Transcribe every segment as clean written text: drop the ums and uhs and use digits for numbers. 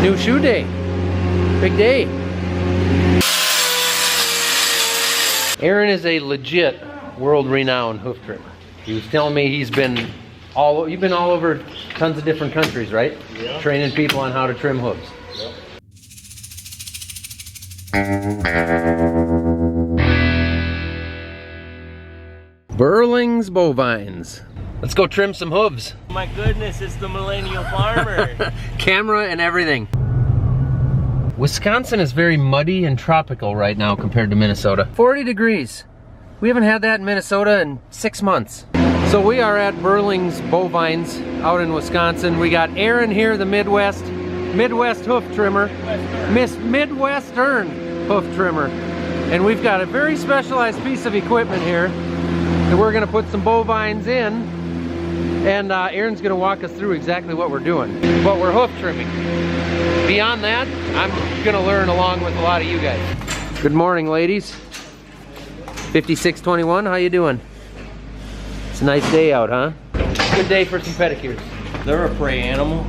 new shoe day. Big day. Aaron is a legit world-renowned hoof trimmer. He was telling me you've been all over tons of different countries, right? Yeah. Training people on how to trim hooves. Yep. Burling's bovines. Let's go trim some hooves. My goodness, it's the Millennial Farmer. Camera and everything. Wisconsin is very muddy and tropical right now compared to Minnesota. 40 degrees. We haven't had that in Minnesota in 6 months. So we are at Burling's Bovines out in Wisconsin. We got Aaron here, the Midwest hoof trimmer. Midwestern hoof trimmer. And we've got a very specialized piece of equipment here that we're gonna put some bovines in. And Aaron's gonna walk us through exactly what we're doing. But we're hoof trimming. Beyond that, I'm gonna learn along with a lot of you guys. Good morning, ladies. 5621, how you doing? It's a nice day out, huh? Good day for some pedicures. They're a prey animal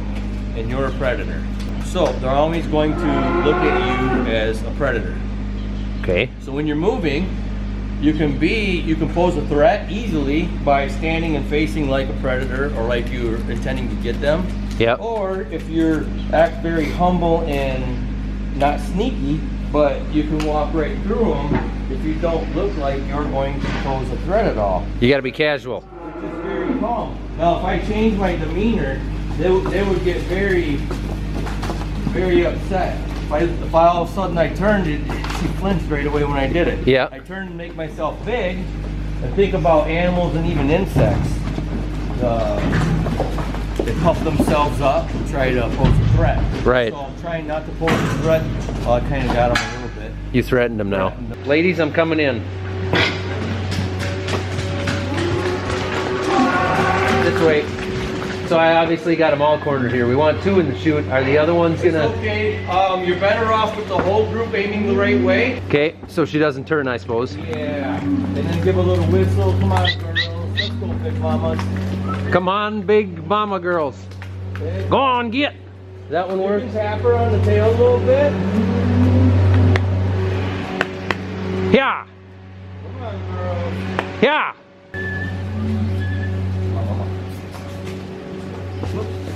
and you're a predator. So they're always going to look at you as a predator. Okay. So when you're moving, you can pose a threat easily by standing and facing like a predator or like you're intending to get them. Yep. Or if you're act very humble and not sneaky, but you can walk right through them if you don't look like you're going to pose a threat at all. You gotta be casual. Which is very calm. Now if I change my demeanor, they would get very, very upset. If I all of a sudden I turned, she flinched right away when I did it. Yeah. I turned to make myself big and think about animals and even insects. They puff themselves up and try to pose a threat. Right. So I'm trying not to pose a threat. Well, I kind of got them a little bit. You threatened them now. Ladies, I'm coming in. This way. So I obviously got them all cornered here. We want 2 in the chute. Are the other ones gonna? It's okay. You're better off with the whole group aiming the right way. Okay, so she doesn't turn, I suppose. Yeah. And then give a little whistle. Come on, girls. Let's go, big mamas. Come on, big mama girls. Okay. Go on, get. That one You works? can tap her on the tail a little bit. Yeah. Come on, girls. Yeah.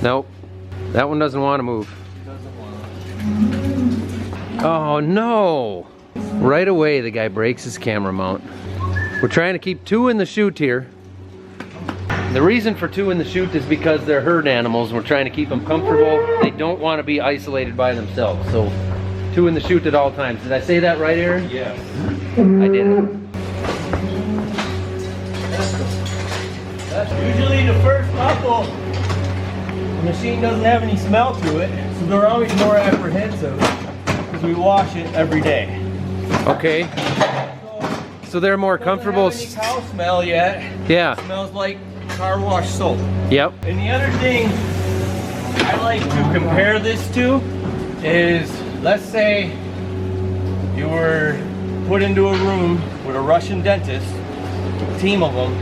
Nope. That one doesn't want to move. Oh no. Right away the guy breaks his camera mount. We're trying to keep 2 in the chute here. The reason for 2 in the chute is because they're herd animals and we're trying to keep them comfortable. They don't want to be isolated by themselves. So 2 in the chute at all times. Did I say that right, Aaron? Yes. I did it. That's usually the first couple. The machine doesn't have any smell to it, so they're always more apprehensive because we wash it every day. Okay. So they're more comfortable. Doesn't have any cow smell yet. Yeah. It smells like car wash soap. Yep. And the other thing I like to compare this to is, let's say you were put into a room with a Russian dentist, a team of them,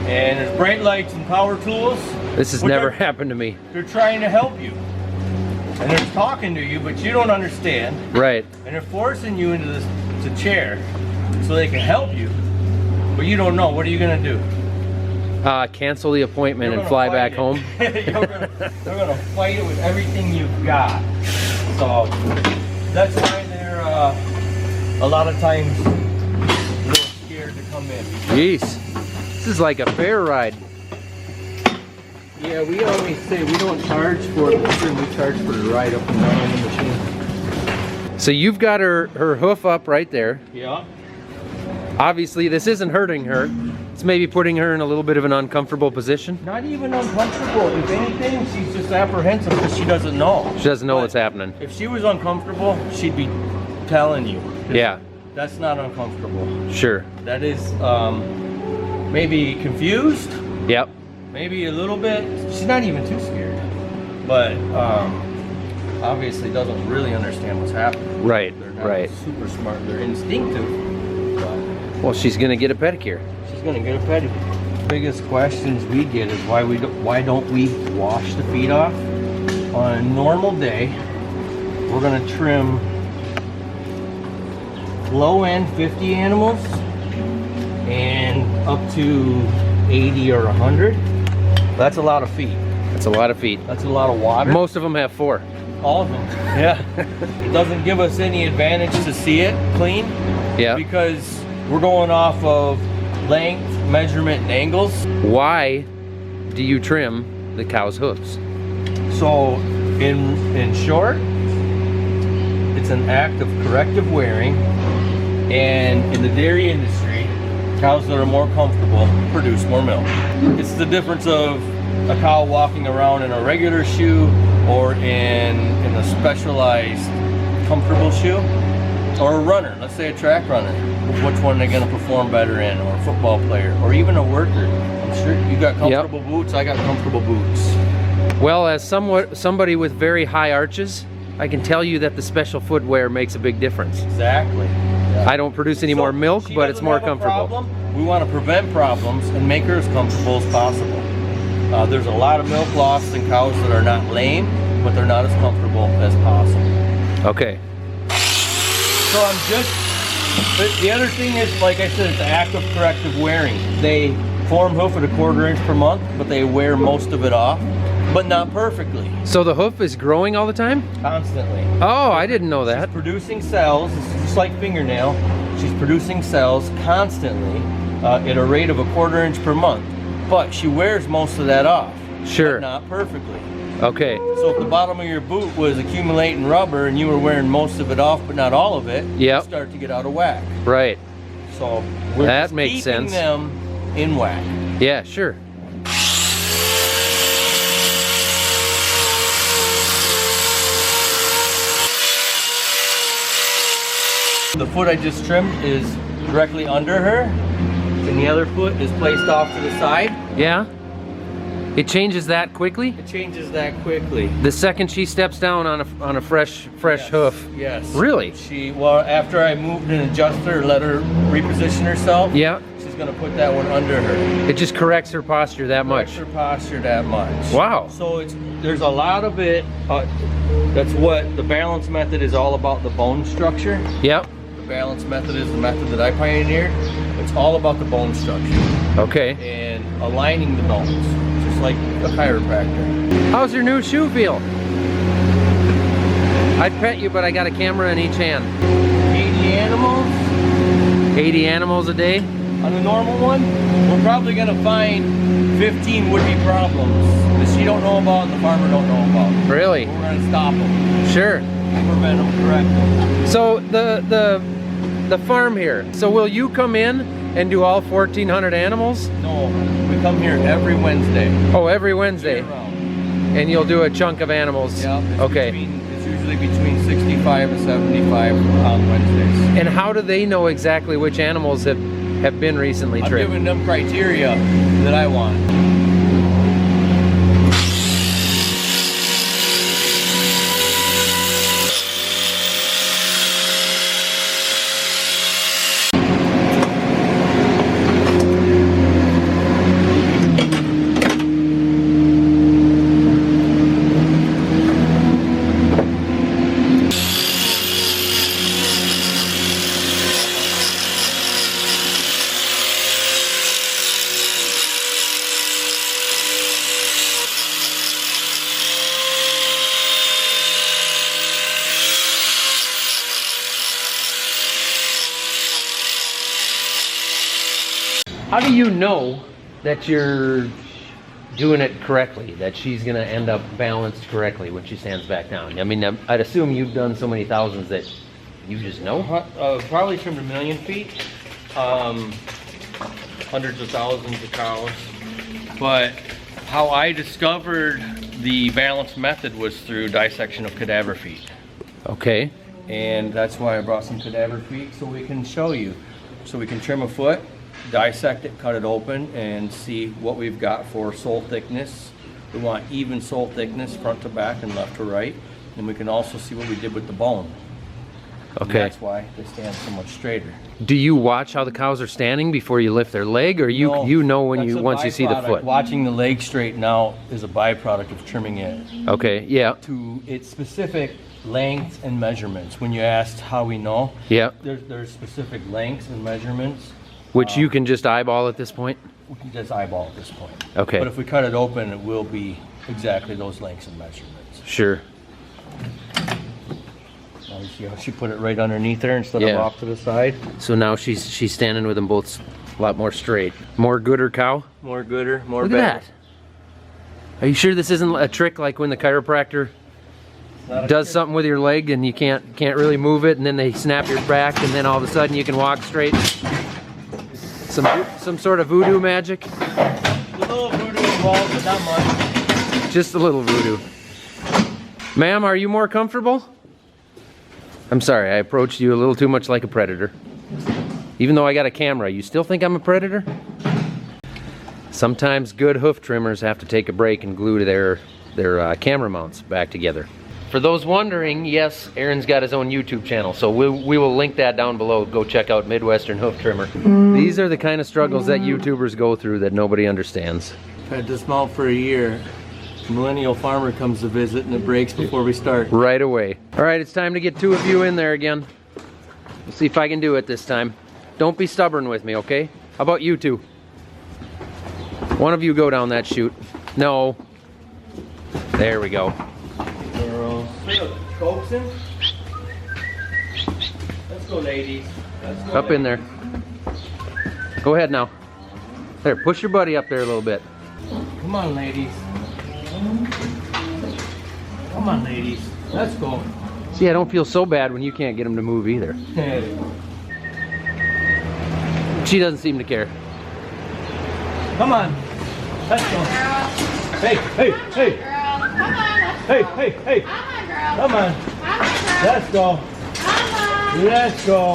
and there's bright lights and power tools. This has never happened to me. They're trying to help you. And they're talking to you, but you don't understand. Right. And they're forcing you into this chair so they can help you. But you don't know. What are you going to do? Cancel the appointment and fly back home. They're going to fight it with everything you've got. So that's why they're a lot of times a little scared to come in. Jeez. This is like a fair ride. Yeah, we always say we don't charge for the machine, we charge for the ride up and down on the machine. So you've got her hoof up right there. Yeah. Obviously this isn't hurting her. It's maybe putting her in a little bit of an uncomfortable position. Not even uncomfortable. If anything, she's just apprehensive because she doesn't know. She doesn't know what's happening. If she was uncomfortable, she'd be telling you. Yeah. That's not uncomfortable. Sure. That is maybe confused. Yep. Maybe a little bit. She's not even too scared. But obviously doesn't really understand what's happening. Right. They're not Right. super smart. They're instinctive. But Well, she's gonna get a pedicure. she's gonna get a pedicure. Biggest questions we get is why don't we wash the feet off on a normal day? we're gonna trim low end 50 animals and up to 80 or 100. That's a lot of feet. That's a lot of feet. That's a lot of water. Most of them have 4. All of them. Yeah. It doesn't give us any advantage to see it clean. Yeah. Because we're going off of length, measurement, and angles. Why do you trim the cow's hooves? So, in short, it's an act of corrective wearing, and in the dairy industry, cows that are more comfortable produce more milk. It's the difference of a cow walking around in a regular shoe or in a specialized comfortable shoe, or a runner, let's say a track runner. Which one they're going to perform better in, or a football player, or even a worker. I'm sure you got comfortable boots, I got comfortable boots. Well, as somebody with very high arches, I can tell you that the special footwear makes a big difference. Exactly. Yeah. I don't produce any more milk, but it's more comfortable. We want to prevent problems and make her as comfortable as possible. There's a lot of milk loss in cows that are not lame, but they're not as comfortable as possible. Okay. So I'm just, the other thing is, like I said, it's an act of corrective wearing. They form hoof at 1/4 inch per month, but they wear most of it off, but not perfectly. So the hoof is growing all the time? Constantly. Oh, I didn't know that. She's producing cells, it's just like fingernail. She's producing cells constantly at a rate of 1/4 inch per month, but she wears most of that off. Sure. But not perfectly. Okay. So if the bottom of your boot was accumulating rubber and you were wearing most of it off but not all of it, you start to get out of whack. Right. So we're that just makes keeping sense. them in whack. Yeah, sure. The foot I just trimmed is directly under her, and the other foot is placed off to the side. Yeah? It changes that quickly? It changes that quickly. The second she steps down on a fresh Yes, hoof? Yes. Really? Well, after I moved and adjusted her, let her reposition herself, yeah, she's going to put that one under her. It just corrects her posture that much? Corrects her posture that much. Wow. So there's a lot of it, that's what the balance method is all about, the bone structure. Yep. The balance method is the method that I pioneered. It's all about the bone structure. Okay. And aligning the bones, just like a chiropractor. How's your new shoe feel? I'd pet you, but I got a camera in each hand. 80 animals. 80 animals a day? On the normal one, we're probably gonna find 15 would-be problems that she don't know about and the farmer don't know about. Really? We're gonna stop them. Sure. Prevent them, correct them. So the farm here, so will you come in and do all 1,400 animals? No, we come here every Wednesday. Oh, every Wednesday? And you'll do a chunk of animals? Yeah. Okay. It's usually between 65 and 75 on Wednesdays. And how do they know exactly which animals have been recently trimmed? I'm giving them criteria that I want. How do you know that you're doing it correctly, that she's going to end up balanced correctly when she stands back down? I mean, I'd assume you've done so many thousands that you just know? Probably trimmed 1 million feet, hundreds of thousands of cows. But how I discovered the balance method was through dissection of cadaver feet. Okay. And that's why I brought some cadaver feet so we can show you. So we can trim a foot, dissect it, cut it open, and see what we've got for sole thickness. We want even sole thickness front to back and left to right. And we can also see what we did with the bone. Okay. That's why they stand so much straighter. Do you watch how the cows are standing before you lift their leg, or you know when you once you see the foot? Watching the leg straighten out is a byproduct of trimming it. Okay, yeah. To its specific lengths and measurements. When you asked how we know, yeah, there's specific lengths and measurements. Which you can just eyeball at this point? We can just eyeball at this point. Okay. But if we cut it open, it will be exactly those lengths and measurements. Sure. Now you see how she put it right underneath there instead Yeah. of off to the side? So now she's standing with them both a lot more straight. More gooder cow? More gooder, more Look better. at that. Are you sure this isn't a trick like when the chiropractor does something with your leg and you can't really move it, and then they snap your back, and then all of a sudden you can walk straight? Some sort of voodoo magic? A little voodoo involved, but not much. Just a little voodoo. Ma'am, are you more comfortable? I'm sorry, I approached you a little too much like a predator. Even though I got a camera, you still think I'm a predator? Sometimes good hoof trimmers have to take a break and glue their camera mounts back together. For those wondering, yes, Aaron's got his own YouTube channel, so we will link that down below. Go check out Midwestern Hoof Trimmer. These are the kind of struggles that YouTubers go through that nobody understands. I've had this mount for a year. Millennial Farmer comes to visit and it breaks before we start. Right away. All right, it's time to get two of you in there again. We'll see if I can do it this time. Don't be stubborn with me, okay? How about you two? One of you go down that chute. No. There we go. Girls. Coaxing. Let's go, ladies. Let's go, Up in there. Go ahead now. There, push your buddy up there a little bit. Come on, ladies. Come on, ladies. Let's go. See, I don't feel so bad when you can't get him to move either. She doesn't seem to care. Come on. Let's go. Hey, hey, hey. Hey, hey, hey. Come on. Let's go. Let's go.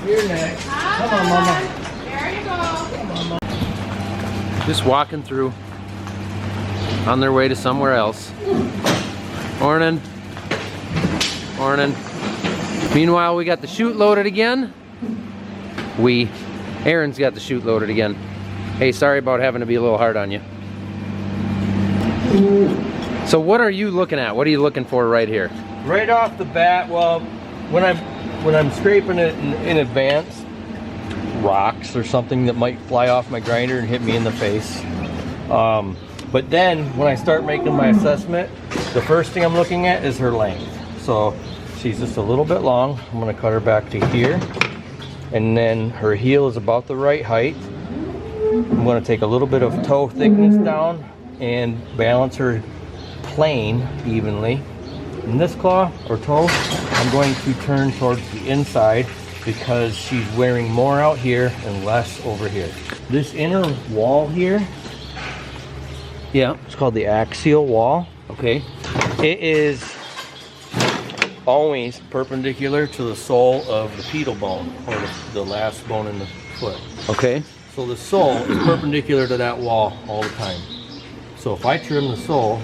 You're next. Come on, Mama. There you go. Come on, Mama. Just walking through. On their way to somewhere else. Morning. Morning. Meanwhile, we got the chute loaded again. Aaron's got the chute loaded again. Hey, sorry about having to be a little hard on you. So what are you looking at? What are you looking for right here? Right off the bat, well, when I'm scraping it in advance, rocks or something that might fly off my grinder and hit me in the face. But then when I start making my assessment, the first thing I'm looking at is her length. So she's just a little bit long. I'm gonna cut her back to here. And then her heel is about the right height. I'm gonna take a little bit of toe thickness down and balance her plane evenly. In this claw or toe, I'm going to turn towards the inside because she's wearing more out here and less over here. This inner wall here, Yeah. it's called the axial wall. Okay. It is always perpendicular to the sole of the pedal bone, or the last bone in the foot. Okay. So the sole is perpendicular to that wall all the time. So if I trim the sole,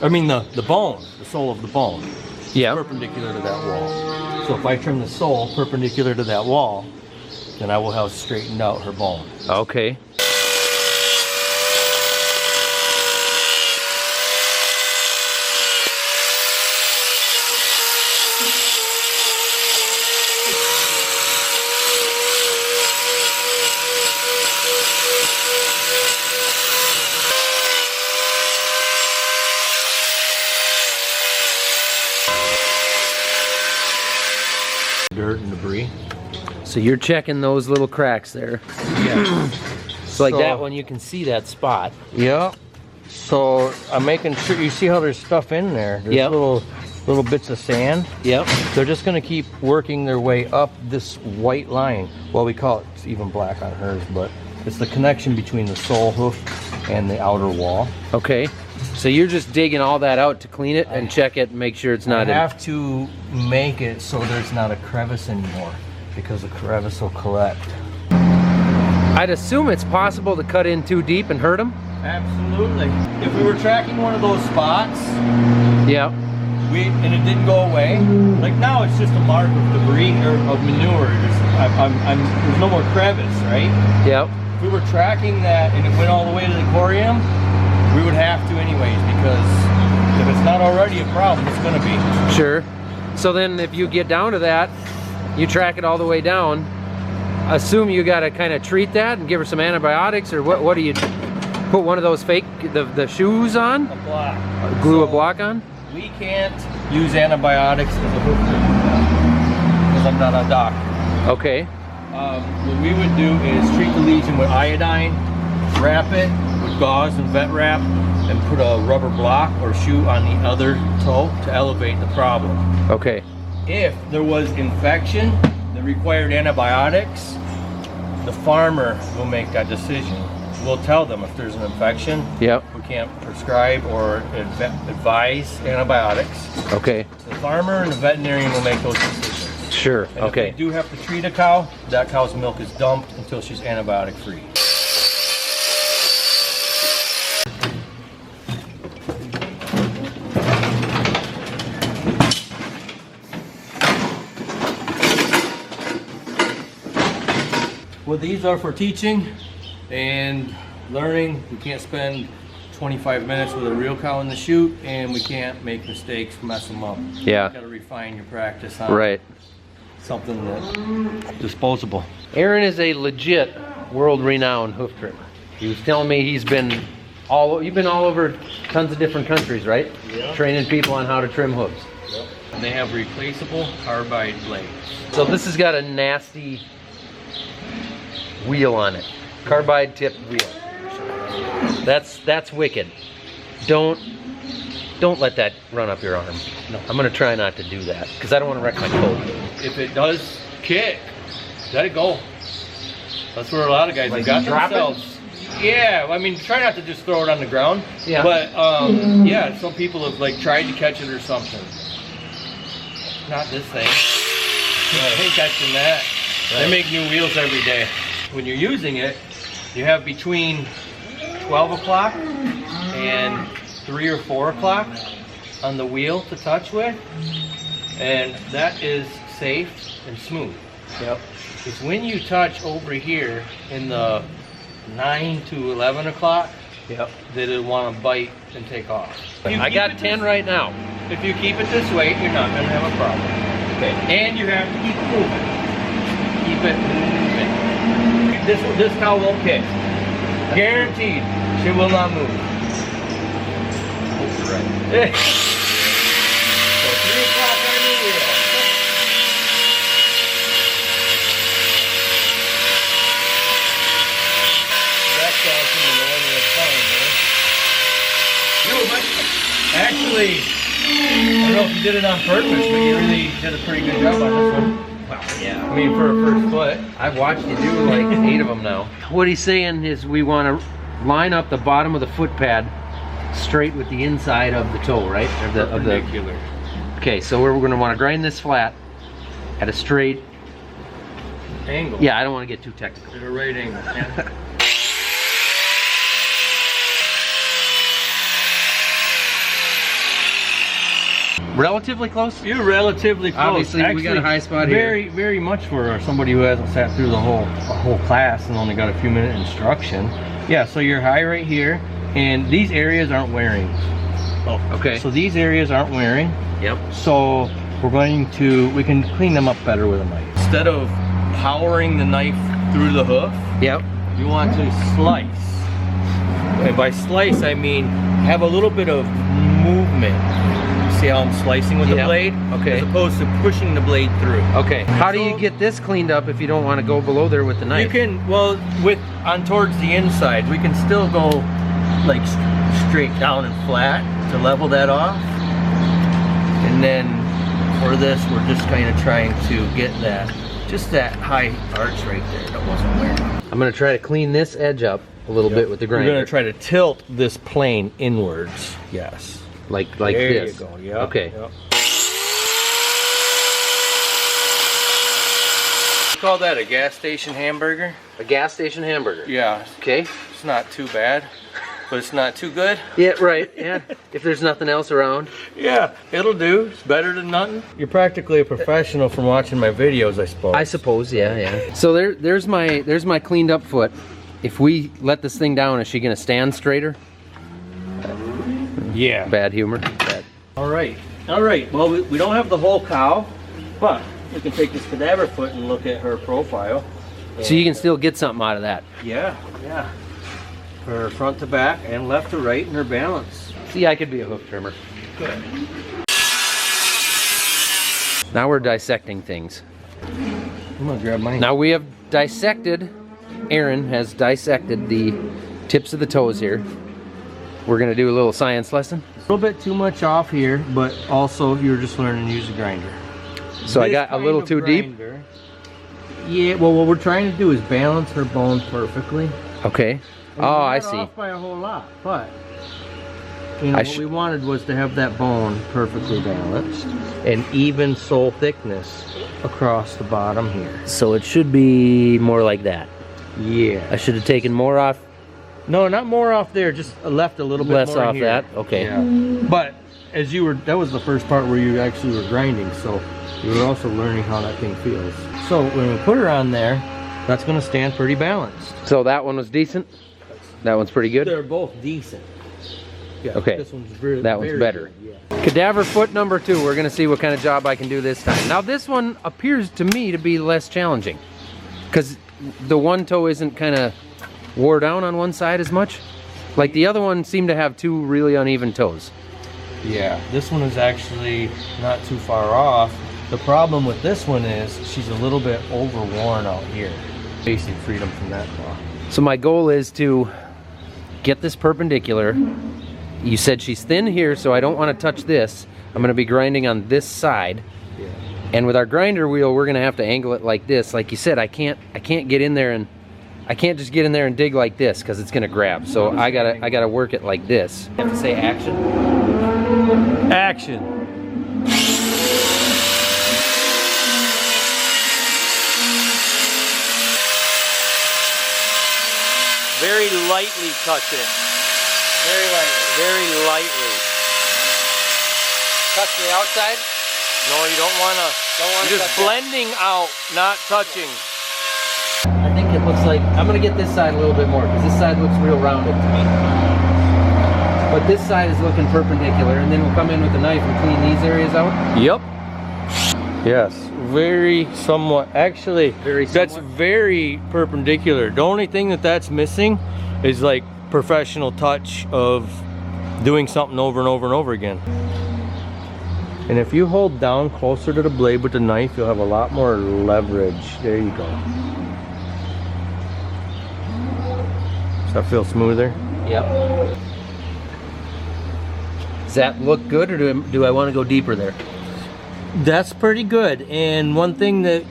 I mean the bone, the sole of the bone, Yeah. perpendicular to that wall. So if I trim the sole perpendicular to that wall, then I will have straightened out her bone. Okay. Dirt and debris. So you're checking those little cracks there. Yeah. So like that one, you can see that spot. Yep. So I'm making sure, you see how there's stuff in there. There's Yep. little bits of sand. Yep. They're just gonna keep working their way up this white line. Well, we call it, it's even black on hers, but it's the connection between the sole hoof and the outer wall. Okay. So you're just digging all that out to clean it and check it and make sure it's I not in. have to make it so there's not a crevice anymore, because the crevice will collect. I'd assume it's possible to cut in too deep and hurt them. Absolutely. If we were tracking one of those spots, Yeah. and it didn't go away. Like now it's just a mark of debris or of manure. There's no more crevice, right? Yep. If we were tracking that and it went all the way to the aquarium, we would have to anyways, because if it's not already a problem, it's gonna be. Sure. So then if you get down to that, you track it all the way down, assume you gotta kind of treat that and give her some antibiotics, or what do you do? Put one of those fake, the shoes on? A block. Glue a block on? We can't use antibiotics as a hoof because I'm not a doctor. Okay. What we would do is treat the lesion with iodine, wrap it with gauze and vet wrap, and put a rubber block or shoe on the other toe to elevate the problem. Okay. If there was infection that required antibiotics, the farmer will make that decision. We'll tell them if there's an infection. Yep. We can't prescribe or advise antibiotics. Okay. So the farmer and the veterinarian will make those decisions. Sure. And Okay. if they do have to treat a cow, that cow's milk is dumped until she's antibiotic free. Well, these are for teaching and learning. We can't spend 25 minutes with a real cow in the chute, and we can't make mistakes, mess them up. Yeah. You gotta refine your practice on Right. something that's disposable. Aaron is a legit world-renowned hoof trimmer. He was telling me you've been all over tons of different countries, right? Yeah. Training people on how to trim hooves. Yep. And they have replaceable carbide blades. So this has got a nasty wheel on it. Carbide tipped wheel. That's wicked. Don't let that run up your arm. No. I'm gonna try not to do that because I don't want to wreck my coat. If it does kick, let it go. That's where a lot of guys Like have got drop it? themselves. Yeah, I mean, try not to just throw it on the ground. Yeah. But yeah, some people have like tried to catch it or something. Not this thing. I ain't catching that. They Right. make new wheels every day. When you're using it, you have between 12 o'clock and 3 or 4 o'clock on the wheel to touch with, and that is safe and smooth. Yep. It's when you touch over here in the 9 to 11 o'clock Yep. that it'll want to bite and take off. If you I keep got it 10 this- right now. If you keep it this way, you're not going to have a problem. Okay. And you have to keep moving. Keep it moving. This cow won't kick. Guaranteed. She will not move. You're right. So 3 o'clock on the wheel. That's all from the Millennial Farmer. Actually, I don't know if you did it on purpose, but you really did a pretty good job on this one. Well, yeah. I mean, for a first foot. I've watched you do like 8 of them now. What he's saying is we want to line up the bottom of the foot pad straight with the inside of the toe, right? Perpendicular. Okay, so we're going to want to grind this flat at a straight Angle. Yeah, I don't want to get too technical. At a right angle. Yeah. Relatively close? You're relatively close. Obviously, we got a high spot here. Very, very much for somebody who hasn't sat through the whole class and only got a few minute instruction. Yeah, so you're high right here, and these areas aren't wearing. Oh, okay. So these areas aren't wearing. Yep. So we can clean them up better with a knife. Instead of powering the knife through the hoof, Yep. you want to slice. And by slice, I mean have a little bit of movement. See how I'm slicing with the Yep. blade? Okay. As opposed to pushing the blade through. Okay. How do you get this cleaned up if you don't want to go below there with the knife? You can, well, towards the inside, we can still go like straight down and flat to level that off. And then for this, we're just kind of trying to get just that high arch right there that wasn't wearing. I'm going to try to clean this edge up a little bit with the grinder. We're going to try to tilt this plane inwards. Yes. Like There this. you go. Yeah. Okay. Yep. We call that a gas station hamburger. A gas station hamburger. Yeah. Okay. It's not too bad. but it's not too good. Yeah, right, yeah. If there's nothing else around. Yeah, it'll do. It's better than nothing. You're practically a professional from watching my videos, I suppose. I suppose, yeah. So there's my cleaned up foot. If we let this thing down, is she gonna stand straighter? Yeah. Bad humor. Bad. All right. Well, we don't have the whole cow, but we can take this cadaver foot and look at her profile. So you can still get something out of that. Yeah. Her front to back and left to right and her balance. See, I could be a hoof trimmer. Good. Now we're dissecting things. I'm gonna grab mine. Now we have dissected, Aaron has dissected the tips of the toes here. We're gonna do a little science lesson. A little bit too much off here, but also you're just learning to use a grinder. So I got a little too deep? Yeah, well what we're trying to do is balance her bones perfectly. Okay. And oh, I see. Off by a whole lot, but you know, what we wanted was to have that bone perfectly balanced and even sole thickness across the bottom here. So it should be more like that. Yeah. I should have taken more off. No, not more off there, just left a little bit Less more off here. that? Okay. Yeah. But as you were, that was the first part where you actually were grinding, so you were also learning how that thing feels. So when we put her on there, that's gonna stand pretty balanced. So that one was decent? That one's pretty good? They're both decent. Yeah, okay. This one's very, that one's better. Good, yeah. Cadaver foot number 2. We're gonna see what kind of job I can do this time. Now this one appears to me to be less challenging because the one toe isn't kind of wore down on one side as much. Like the other one seemed to have 2 really uneven toes. Yeah, this one is actually not too far off. The problem with this one is she's a little bit overworn out here. Basic freedom from that claw. So my goal is to get this perpendicular. You said she's thin here, so I don't want to touch this. I'm going to be grinding on this side. Yeah. And with our grinder wheel, we're going to have to angle it like this. Like you said, I can't get in there and I can't just get in there and dig like this because it's going to grab. So I gotta work it like this. You have to say action. Action. Very lightly touch it. Very lightly. Very lightly. Touch the outside? No, you don't wanna. You're just blending out, not touching. I think it looks like, I'm gonna get this side a little bit more because this side looks real rounded to me. But this side is looking perpendicular, and then we'll come in with a knife and clean these areas out. Yep. Yes, very somewhat. Actually, that's very perpendicular. The only thing that's missing is like professional touch of doing something over and over and over again. And if you hold down closer to the blade with the knife, you'll have a lot more leverage. There you go. Does that feel smoother? Yep. Does that look good, or do I want to go deeper there? That's pretty good. And one thing that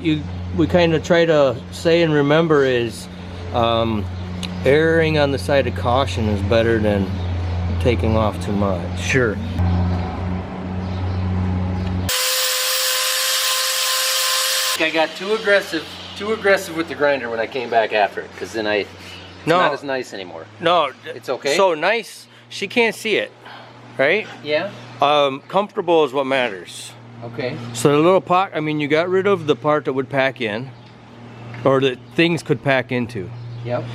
we kind of try to say and remember is erring on the side of caution is better than taking off too much. Sure. I got too aggressive with the grinder when I came back after it, because then it's not as nice anymore. No, it's okay. So nice, she can't see it, right? Yeah. Comfortable is what matters. Okay. So the little pocket, I mean, you got rid of the part that would pack in, or that things could pack into. Yep.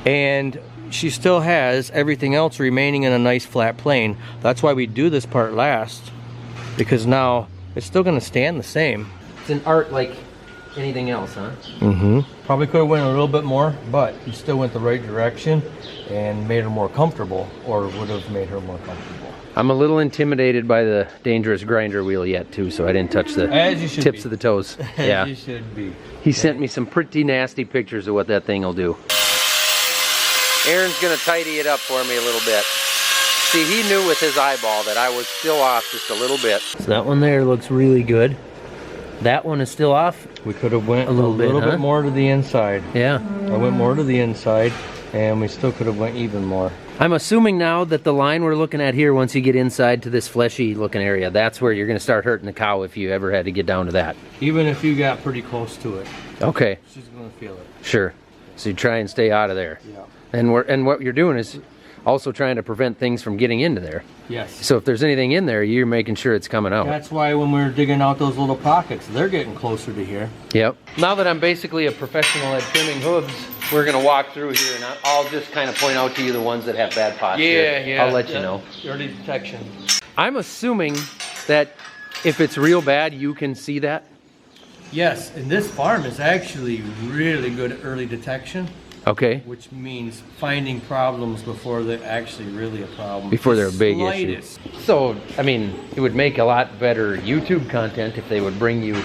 And she still has everything else remaining in a nice flat plane. That's why we do this part last, because now it's still going to stand the same. It's an art like anything else, huh? Mm-hmm. Probably could have went a little bit more, but you still went the right direction and made her more comfortable, or would have made her more comfortable. I'm a little intimidated by the dangerous grinder wheel yet too, so I didn't touch the tips of the toes. Yeah. As you should be. He sent me some pretty nasty pictures of what that thing will do. Aaron's gonna tidy it up for me a little bit. See, he knew with his eyeball that I was still off just a little bit. So that one there looks really good. That one is still off. We could have went a little bit more to the inside. Yeah. I went more to the inside, and we still could have went even more. I'm assuming now that the line we're looking at here, once you get inside to this fleshy looking area, that's where you're going to start hurting the cow if you ever had to get down to that. Even if you got pretty close to it. Okay. She's going to feel it. Sure. So you try and stay out of there. Yeah. And what you're doing is also trying to prevent things from getting into there. Yes. So if there's anything in there, you're making sure it's coming out. That's why when we're digging out those little pockets, they're getting closer to here. Yep. Now that I'm basically a professional at trimming hooves, we're gonna walk through here and I'll just kind of point out to you the ones that have bad posture. Yeah. I'll let you know. Early detection. I'm assuming that if it's real bad, you can see that. Yes, and this farm is actually really good at early detection. Okay. Which means finding problems before they're actually really a problem. Before they're a big issue. Slightest. So, I mean, it would make a lot better YouTube content if they would bring you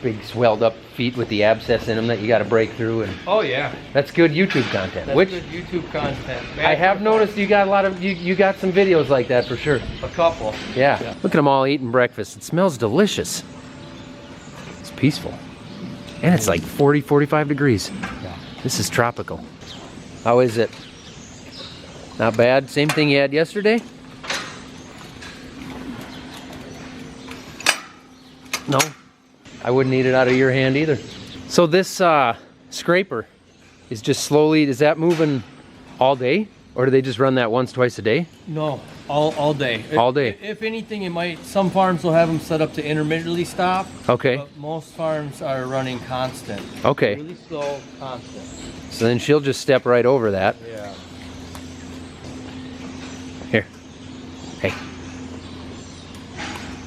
big swelled up feet with the abscess in them that you got to break through, and Oh yeah, that's good YouTube content. that's good YouTube content. I have noticed you got a lot of you got some videos like that for sure. A couple. Yeah. Look at them all eating breakfast. It smells delicious. It's peaceful. And it's like 40, 45 degrees. Yeah. This is tropical. How is it? Not bad. Same thing you had yesterday? No. I wouldn't eat it out of your hand either. So this scraper is just slowly, is that moving all day? Or do they just run that once, twice a day? No, all day. All day. If anything, it might. Some farms will have them set up to intermittently stop. Okay. But most farms are running constant. Okay. Really slow, constant. So then she'll just step right over that. Yeah. Here. Hey.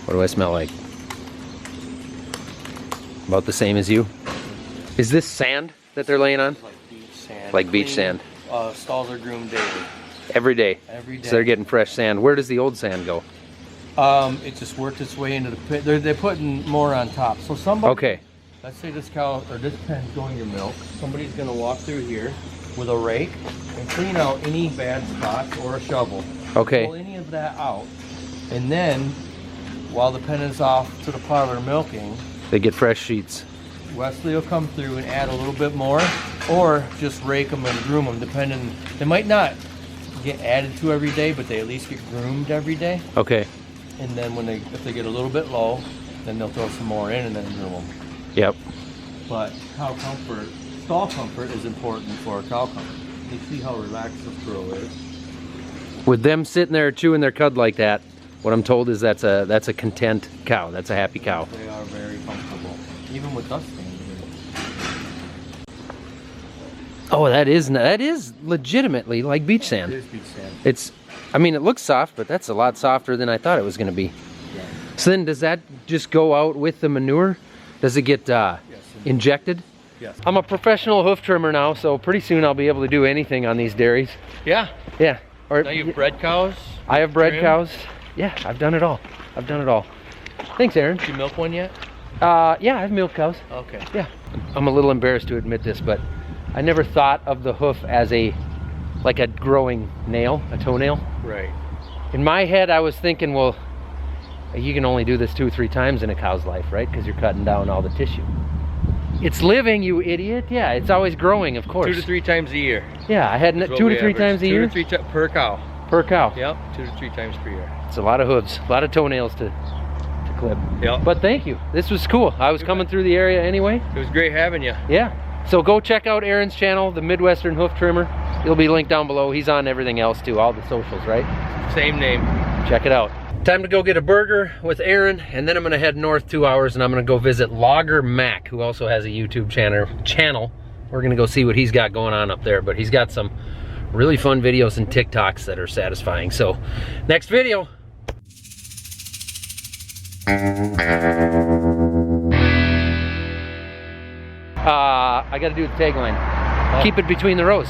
What do I smell like? About the same as you? Is this sand that they're laying on? Like beach sand. Like beach sand. Stalls are groomed daily. Every day? Every day. So they're getting fresh sand. Where does the old sand go? It just worked its way into the pit. They're putting more on top. So somebody, Okay. let's say this cow or this pen's going to milk. Somebody's gonna walk through here with a rake and clean out any bad spots or a shovel. Okay. Pull any of that out, and then while the pen is off to the parlor milking, They get fresh sheets. Wesley will come through and add a little bit more, or just rake them and groom them, depending. They might not get added to every day, but they at least get groomed every day. Okay. And then if they get a little bit low, then they'll throw some more in and then groom them. Yep. But cow comfort, stall comfort is important for cow comfort. You see how relaxed this girl is. With them sitting there chewing their cud like that, what I'm told is that's a content cow. That's a happy cow. They are very comfortable, even with us standing here. Oh, that is legitimately like beach sand. It is beach sand. It's, I mean, it looks soft, but that's a lot softer than I thought it was going to be. Yeah. So then, does that just go out with the manure? Does it get injected? Yes. I'm a professional hoof trimmer now, so pretty soon I'll be able to do anything on these dairies. Yeah. Yeah. Or Now you've bred cows? I have bred trim? cows. Yeah, I've done it all. I've done it all. Thanks, Aaron. Did you milk one yet? Yeah, I've milked cows. Okay. Yeah. I'm a little embarrassed to admit this, but I never thought of the hoof as like a growing nail, a toenail. Right. In my head, I was thinking, well, you can only do this 2 or 3 times in a cow's life, right? Because you're cutting down all the tissue. It's living, you idiot. Yeah, it's always growing, of course. 2 to 3 times a year. Yeah, I had 2 to 3 times a year. 2 to 3 per cow. Per cow. Yep. 2 to 3 times per year. It's a lot of hooves, a lot of toenails to clip. Yep. But thank you. This was cool. I was coming through the area anyway. It was great having you. Yeah. So go check out Aaron's channel, the Midwestern Hoof Trimmer. It'll be linked down below. He's on everything else too, all the socials, right? Same name. Check it out. Time to go get a burger with Aaron, and then I'm gonna head north 2 hours and I'm gonna go visit Logger Mac, who also has a YouTube channel. We're gonna go see what he's got going on up there, but he's got some really fun videos and TikToks that are satisfying. So, next video. I gotta do the tagline. Keep it between the rows.